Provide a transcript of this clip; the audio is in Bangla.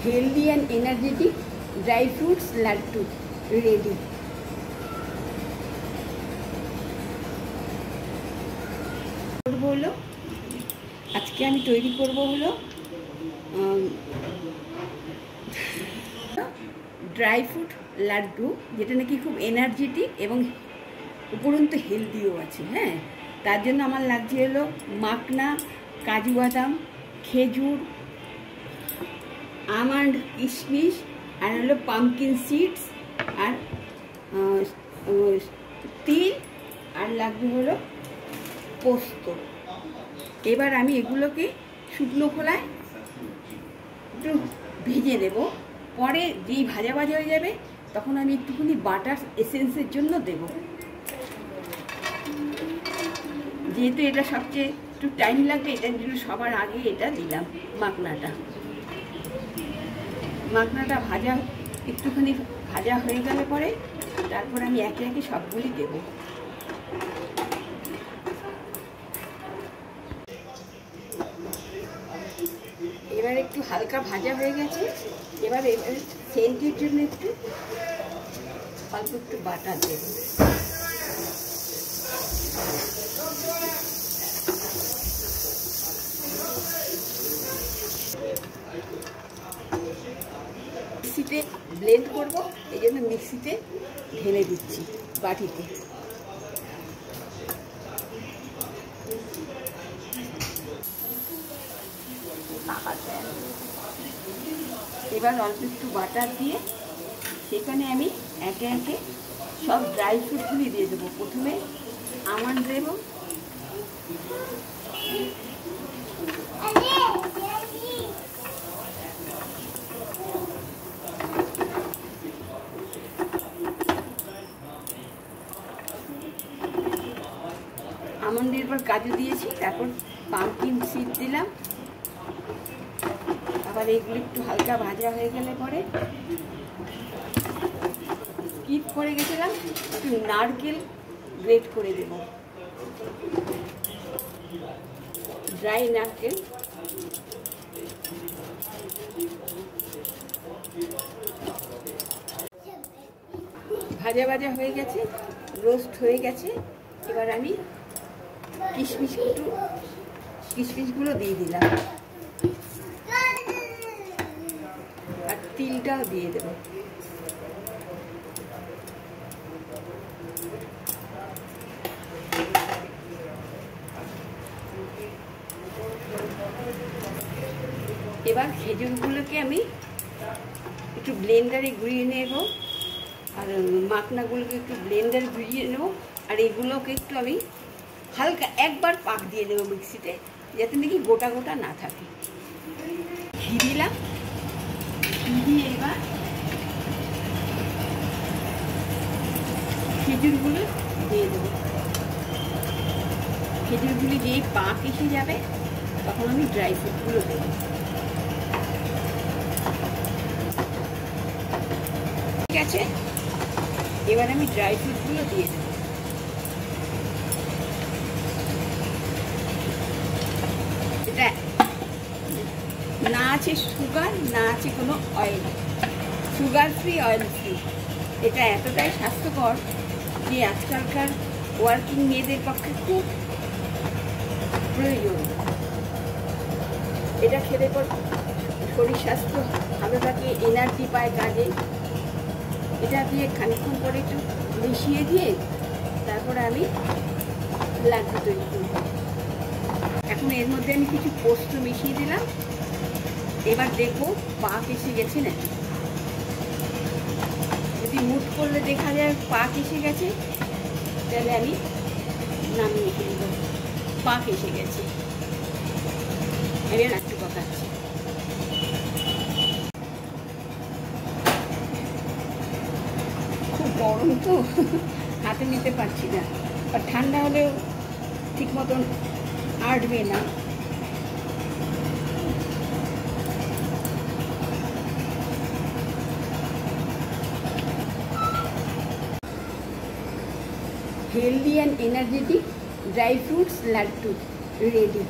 Healthy and energetic dry fruits laddu ready. করবো হলো আজকে আমি তৈরি করব হলো ড্রাই ফ্রুট লাড্ডু, যেটা নাকি খুব এনার্জেটিক এবং উপরন্তু হেলদিও আছে। হ্যাঁ, তার জন্য আমার লাগছে হলো মাখনা, কাজু বাদাম, খেজুর, আমন্ড, কিশমিশ, আর হলো পামকিন সিডস, আর তিল, আর লাগবে হলো পোস্ত। এবার আমি এগুলোকে শুকনো খোলায় একটু ভেজে দেব। পরে যেই ভাজা ভাজা হয়ে যাবে তখন আমি একটুখানি বাটার এসেন্সের জন্য দেব। যেহেতু এটা সবচেয়ে একটু টাইম লাগবে, এটার জন্য সবার আগে এটা দিলাম মাখনাটা ভাজা একটুখানি ভাজা হয়ে গেলে পরে তারপর আমি একে একে সবগুলি দেব। এবার একটু হালকা ভাজা হয়ে গেছে। এবার সেন্টের জন্য একটু অল্প একটু বাটার দেব। মিক্সিতে ব্লেন্ড করব, এই জন্য মিক্সিতে ঢেলে দিচ্ছি বাটিতে। এবার অল্প একটু বাটার দিয়ে সেখানে আমি একে একে সব ড্রাই ফ্রুটগুলি দিয়ে দেবো। প্রথমে আমন্ড দেব, আমন্ডের পর কাজু দিয়েছি, তারপর পামকিন সিড দিলাম। আবার এগুলো একটু হালকা ভাজা হয়ে গেলে পরে স্কিপ করে গেছিলাম, একটু নারকেল গ্রেট করে দেব, ড্রাই নারকেল। ভাজা ভাজা হয়ে গেছে, রোস্ট হয়ে গেছে। এবার আমি কিশমিশগুলো দিয়ে দিলাম, আর তিলটাও দিয়ে দেব। এবার খেজুরগুলোকে আমি একটু ব্লেন্ডারে ঘুরিয়ে নেব, আর মাখনাগুলোকে একটু ব্লেন্ডারে ঘুরিয়ে নেব, আর এগুলোকে একটু আমি হালকা একবার পাক দিয়ে দেবো মিক্সিতে, যাতে নাকি গোটা গোটা না থাকে। ঘি দিলাম, ঘি দিয়ে এবার খেজুরগুলো দিয়ে দেবো। খেজুরগুলি যেই পাক এসে যাবে তখন আমি ড্রাই ফ্রুটগুলো দেবো। ঠিক আছে, এবার আমি ড্রাই ফ্রুটগুলো দিয়ে দেবো। এটা না আছে সুগার, না আছে কোনো oil, sugar free, oil free. এটা এতটাই স্বাস্থ্যকর যে আজকালকার ওয়ার্কিং মেয়েদের পক্ষে খুব প্রয়োজন। এটা খেলে পর শরীর স্বাস্থ্য ভালো থাকে, এনার্জি পায় কাজে। এটা দিয়ে খানিকক্ষণ করে একটু মিশিয়ে দিয়ে তারপরে আমি লাড্ডু তৈরি করব। এখন এর মধ্যে আমি কিছু পোস্ত মিশিয়ে দিলাম। এবার দেখবো পাক এসে গেছে নাকি। যদি মুট করলে দেখা যায় পাক এসে গেছে, তাহলে আমি নামিয়ে ফেলব। পাক এসে গেছে, আমি আর একটু পাকাচ্ছি। খুব গরম তো হাতে নিতে পারছি না, আর ঠান্ডা হলেও ঠিক মতন আটবে না। Healthy and energetic dry fruits laddu ready.